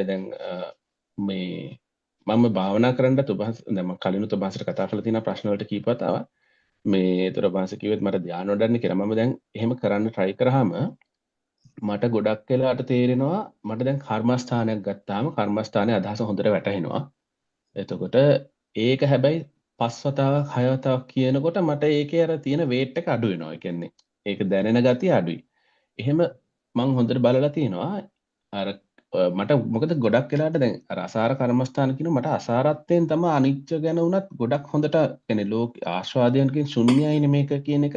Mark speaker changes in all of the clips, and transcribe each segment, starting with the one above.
Speaker 1: දැන් මේ මම භාවනා කරන්නත් ඔබ දැන් මම කලිනුත් ඔබ වහන්සේට කතා කරලා තියෙන ප්‍රශ්න වලට කීප වතාවක් මේ ඒතර ඔබ වහන්සේ කිව්වෙත් මට ධ්‍යාන වඩන්න කියලා. මම දැන් එහෙම කරන්න try කරාම මට ගොඩක් වෙලාට තේරෙනවා මට දැන් කර්මස්ථානයක් ගත්තාම කර්මස්ථානයේ අදහස හොඳට වැටහෙනවා. එතකොට ඒක හැබැයි 5 වතාවක් 6 වතාවක් කියනකොට මට ඒකේ අර තියෙන weight එක අඩු වෙනවා. ඒ කියන්නේ ඒක දැනෙන ගතිය අඩුයි. එහෙම මම හොඳට බලලා තියෙනවා. අර මට මොකද ගොඩක් වෙලාට දැන් අර අසාර කර්මස්ථාන කියන මට අසාරත්වයෙන් තමයි අනිච්ච ගැන උනත් ගොඩක් හොඳට කියන්නේ ලෝක ආස්වාදයන්කින් ශුන්‍යයිනේ මේක කියන එක.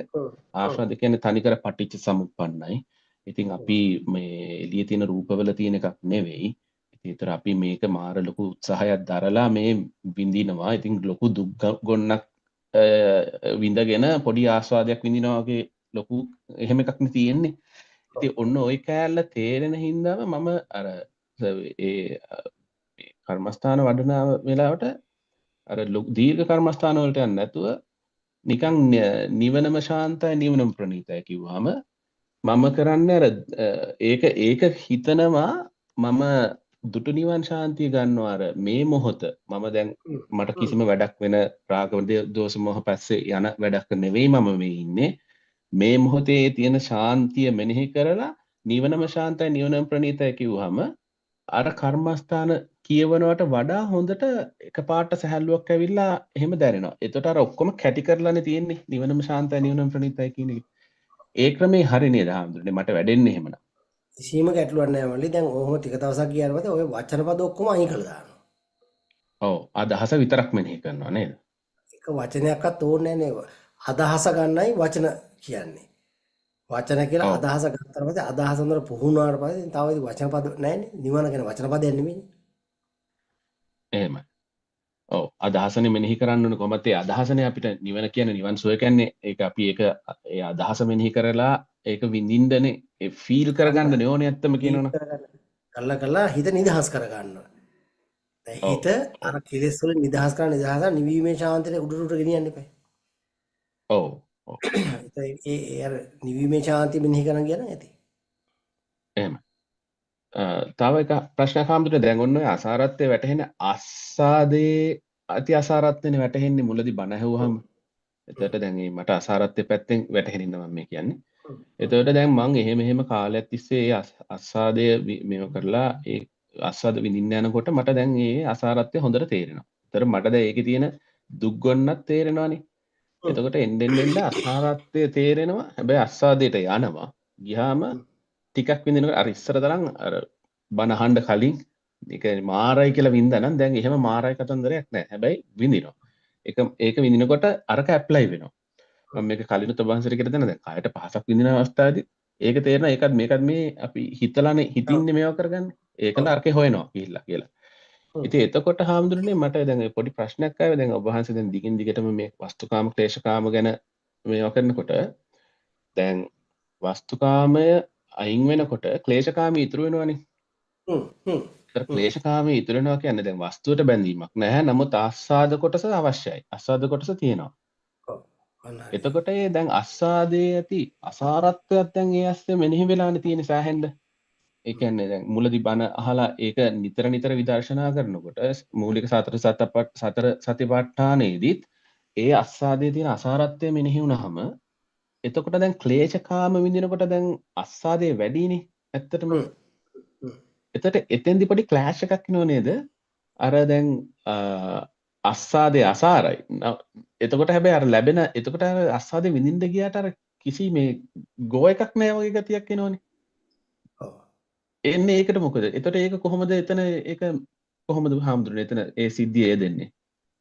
Speaker 1: ආස්වාද කියන්නේ තනිකර පටිච්ච සමුප්පන්නයි. ඉතින් අපි මේ එළියේ තියෙන රූපවල තියෙන එකක් නෙවෙයි. ඒතර අපි මේක මාර ලොකු උත්සාහයක් දරලා මේ විඳිනවා. ඉතින් ලොකු දුක් ගොන්නක් විඳගෙන පොඩි ආස්වාදයක් විඳිනවා වගේ ලොකු එහෙම එකක් නේ තියෙන්නේ. ඉතින් ඔන්න ওই කෑල්ල තේරෙන හින්දාම මම අර ඒ කර්මස්ථාන වඩන වෙලාවට අර දීර්ඝ කර්මස්ථාන වලට යන්නේ නැතුව නිකන් නිවනම ශාන්තයි නිවනම ප්‍රණීතයි කිව්වහම මම කරන්නේ අර ඒක හිතනවා මම දුටු නිවන් ශාන්තිය ගන්නවා අර මේ මොහොත මම දැන් මට කිසිම වැඩක් වෙන රාග දෝෂ මොහ පස්සේ යන වැඩක් නෙවෙයි මම මේ ඉන්නේ මේ මොහොතේ තියෙන ශාන්තිය මෙනෙහි කරලා නිවනම ශාන්තයි නිවනම ප්‍රණීතයි කිව්වහම අර කර්මස්ථාන කියවනවට වඩා හොඳට එකපාරට සැහැල්ලුවක් ඇවිල්ලා එහෙම දැනෙනවා. එතකොට අර ඔක්කොම කැටි කරලානේ තියෙන්නේ නිවනම ශාන්තයි නිවනම ප්‍රණීතයි කියන එක. ඒ ක්‍රමේ හරි නේද හාමුදුරනේ මට වැඩෙන්නේ එහෙමනම්.
Speaker 2: කිසිම ගැටලුවක් නැහැ මල්ලි. දැන් ඔහොම ටික දවසක් ගියාට පස්සේ ඔය වචන පද ඔක්කොම අයින් කළා දානවා.
Speaker 1: ඔව් අදහස විතරක් මෙනෙහි කරනවා නේද?
Speaker 2: එක වචනයක්වත් ඕනේ නැහැ නේ. අදහස ගන්නයි වචන කියන්නේ. වචන කියලා
Speaker 1: ඔව්
Speaker 2: අදහස ගත්තාට පස්සේ අදහස හොඳට පුහුණුවාට පස්සේ තව ඉතින් වචන පද නැහැනේ. නිවන කියන වචන පදයක් නෙමෙයි.
Speaker 1: එහෙමයි. ඔව් අදහසනේ මෙනෙහි කරන්න ඕනේ කොහොමද ඒ අදහසනේ අපිට නිවන කියන්නේ නිවන් සුවය කියන්නේ ඒක අපි ඒක ඒ අදහස මෙනෙහි කරලා ඒක විඳින්නනේ ඒ ෆීල්
Speaker 2: අන්න
Speaker 1: කරගන්නනේ ඕනේ ඇත්තම
Speaker 2: ඊට
Speaker 1: කියනවනම්.
Speaker 2: කරගන්න. කළා හිත නිදහස් කරගන්නවා. දැන්
Speaker 1: ඔව්
Speaker 2: හිත අර
Speaker 1: ඔව්
Speaker 2: කෙලෙස් වලින් නිදහස් කරන නිදහස නිවීමේ ශාන්තියට උඩට ගෙනියන්න එපා.
Speaker 1: ඔව් ඔව්
Speaker 2: ඒ අර නිවීමේ ශාන්තිය මෙනෙහි කරන් කියන ඇති.
Speaker 1: එහෙමයි. තව එක ප්‍රශ්නයක් හාමුදුරනේ දැන් ඔන්න ඔය අසාරත්වයේ වැටහෙන අස්සාදේ අති අසාරත්වනේ වැටහෙන්නේ මුලදී බණ ඇහුවාම. එතකොට දැන් මේ මට අසාරත්වයේ පැත්තෙන් වැටහෙනින්න මම මේ කියන්නේ. එතකොට දැන් මං එහෙම කාලයක් තිස්සේ ඒ අස්සාදය මේව කරලා ඒ අස්සාද විඳින්න යනකොට මට දැන් මේ අසාරත්වය හොඳට තේරෙනවා. ඒතර මට දැන් ඒකේ තියෙන දුක් ගොන්නක් තේරෙනවානේ. එතකොට එන්න අසාරත්වය තේරෙනවා. හැබැයි අස්සාදයට යනවා. ගියාම ටිකක් විඳිනකොට අර ඉස්සර තරම් අර බණ අහන්න කලින් ඒක මාරයි කියලා වින්දා නම් දැන් එහෙම මාරයි කතන්දරයක් නැහැ. හැබැයි විඳිනවා. ඒක විඳිනකොට අරක ඇප්ලයි වෙනවා. මම මේක කලිනුත් ඔබ වහන්සේට කියලා දෙනවා. දැන් කායට පහසක් විඳින අවස්ථාවේදී ඒක තේරෙනවා මේකත් මේ අපි හිතලානේ හිතින්නේ මේවා කරගන්නේ. ඒකල අරකේ හොයනවා කියලා. ඉතින් එතකොට හාමුදුරනේ මට දැන් පොඩි ප්‍රශ්නයක් ආවේ දැන් ඔබ වහන්සේ දැන් දිගින් දිගටම මේ වස්තුකාම ක්ලේශකාම ගැන මේවා කරනකොට දැන් වස්තුකාමය අයින් වෙනකොට ක්ලේශකාමී ඉතුරු වෙනවනේ. ඒතර ක්ලේශකාමී ඉතුරු වෙනවා කියන්නේ දැන් වස්තුවට බැඳීමක් නැහැ. නමුත් ආස්වාද කොටස අවශ්‍යයි. ආස්වාද කොටස තියෙනවා. එතකොට ඒ දැන් ආස්වාදයේ ඇති අසාරත්වයක් දැන් ඒ ඇස්සේ මෙනෙහි වෙලානේ තියෙන සෑහෙන්න. ඒ කියන්නේ දැන් මුලදී බණ අහලා ඒක නිතර විදර්ශනා කරනකොට මූලික සතර සතිපට්ඨානෙදිත් ඒ ආස්වාදයේ තියෙන අසාරත්වය මෙනෙහි වුණාම එතකොට දැන් ක්ලේශකාම විඳිනකොට දැන් අස්සාදේ වැඩිනේ ඇත්තටම. එතකොට එතෙන්දි පොඩි ක්ලෑෂ් එකක් එනව නේද? අර දැන් අස්සාදේ අසාරයි. එතකොට හැබැයි අර ලැබෙන එතකොට අර අස්සාදේ විඳින්න ගියාට අර කිසි මේ ගෝ එකක් නැහැ වගේ ගතියක් එනවනේ. එන්නේ ඒකට මොකද? එතකොට ඒක කොහොමද එතන ඒක කොහොමද හාමුදුරනේ එතන ඒ සිද්ධිය එදෙන්නේ?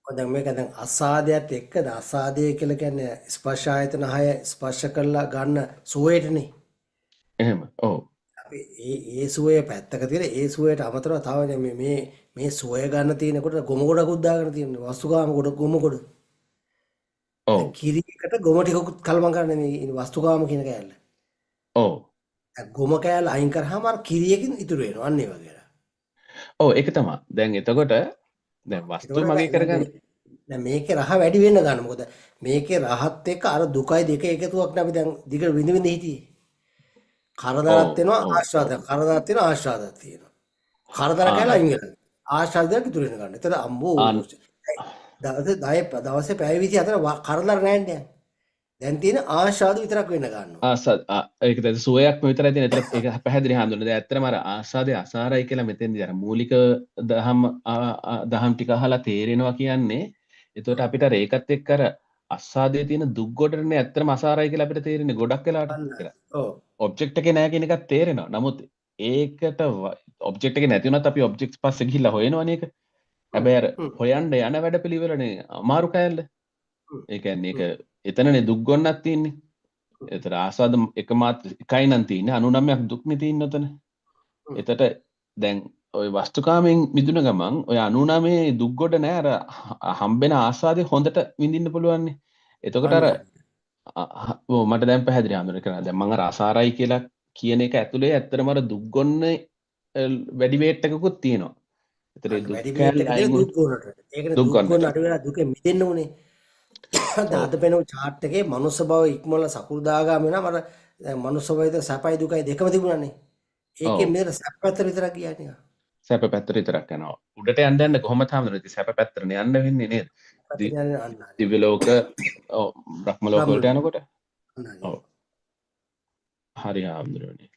Speaker 2: දැන් මේක දැන් අසාදයට එක්කද අසාදය කියලා කියන්නේ ස්පර්ශ ආයතන 6 ස්පර්ශ කරලා ගන්න සුවයටනේ.
Speaker 1: එහෙම. ඔව්.
Speaker 2: අපි ඒ සුවය පැත්තක තියලා ඒ සුවයට අමතරව තව මේ සුවය ගන්න තියෙනකොට ගොම ගොඩකුත් දාගෙන තියෙනවා. වස්තුකාම ගොම ගොඩ.
Speaker 1: ඔව්.
Speaker 2: කිරියකට ගොම ටිකකුත් කලවම් කරන්න මේ වස්තුකාම කියන කෑල්ල.
Speaker 1: ඔව්.
Speaker 2: ගොම කෑල්ල අයින් කරාම අර කිරියකින් ඉතුරු වෙනවා. අන්න ඒ වගේ.
Speaker 1: ඔව් ඒක තමයි. දැන් එතකොට දැන් වස්තුව මගේ කරගන්න
Speaker 2: දැන් මේකේ රහ වැඩි වෙන්න ගන්න. මොකද මේකේ රහත් එක්ක අර දුකයි දෙක එකතුවක් නේ අපි දැන් දිගට විඳ හිටියේ. කරදරත් වෙනවා ආශ්වාදයක්. කරදරත් වෙනවා ආශ්වාදයක් තියෙනවා. කරදර
Speaker 1: ආ
Speaker 2: කැලා අයින් කරන්න. ආශාදයක් ඉතුරු වෙන ගන්න. එතන අම්බෝ
Speaker 1: ආන්
Speaker 2: දවසේ පැය 24 කරදර නැහැ නේ. දැන් තියෙන ආශාද විතරක් වෙන්න ගන්නවා.
Speaker 1: ඒක දැන් සුවයක්ම විතරයි තියෙන. ඒතර ඒක පැහැදිලි හඳුනන. දැන් ඇත්තටම අර ආස්වාදේ අසාරයි කියලා මෙතෙන්දී අර මූලික දහම් ටික අහලා තේරෙනවා කියන්නේ. එතකොට අපිට අර ඒකත් එක්ක අර අස්සාදයේ තියෙන දුක් ගොඩනේ ඇත්තටම අසාරයි කියලා අපිට තේරෙන්නේ ගොඩක් වෙලාට.
Speaker 2: අන්න.
Speaker 1: කියලා.
Speaker 2: ඔව්.
Speaker 1: ඔබ්ජෙක්ට් එකේ නැහැ කියන එකත් තේරෙනවා. නමුත් ඒකට ඔබ්ජෙක්ට් එකේ නැති වුණත් අපි ඔබ්ජෙක්ට්ස් පස්සේ ගිහිල්ලා හොයනවනේ ඒක. හැබැයි අර හොයන්න යන වැඩපිළිවෙලනේ අමාරු කෑල්ල. ඒ කියන්නේ ඒක එතනනේ දුක් ගොන්නක් තියෙන්නේ. එතන ආස්වාද එක මාත්‍ර එකයි නම් තියෙන්නේ 99ක් දුක්නේ තියෙන්නේ උතන. එතට දැන් ඔය වස්තුකාමෙන් මිදුන ගමන් ඔය 99 දුක් ගොඩ නෑ අර හම්බෙන ආස්වාදේ හොඳට විඳින්න පුළුවන්නේ. එතකොට අර මට දැන් පැහැදිලි හඳුනන කරා. දැන් මම අර අසාරයි කියලා කියන එක ඇතුලේ ඇත්තටම අර දුක් ගොන්න වැඩි වේට් එකකුත් තියෙනවා. ඒතර ඒ දුක්
Speaker 2: වැඩි
Speaker 1: කැල්
Speaker 2: වේට් එකද දුක් ගොනට. ඒකනේ දුක් ගොන්න අඩු වෙලා දුකෙන් මිදෙන්න උනේ. අද පෙන චාට් එකේ මනුස්ස බව ඉක්මවල සකුරුදාගාමී නම් අර මනුස්ස භවයද සැපයි දුකයි දෙකම තිබුණානේ. ඒකේ මෙතන සැප පැත්තට විතරක් ගියා නිකන්.
Speaker 1: සැප පැත්තට විතරක් යනවා. උඩට යන්න යන්න කොහොමද හාමුදුරනේ සැප පැත්තට යන්න වෙන්නේ නේද? දිව්‍ය ලෝක බ්‍රහ්ම ලෝක වලට යනකොට. ඔව්. හරි හාමුදුරනේ.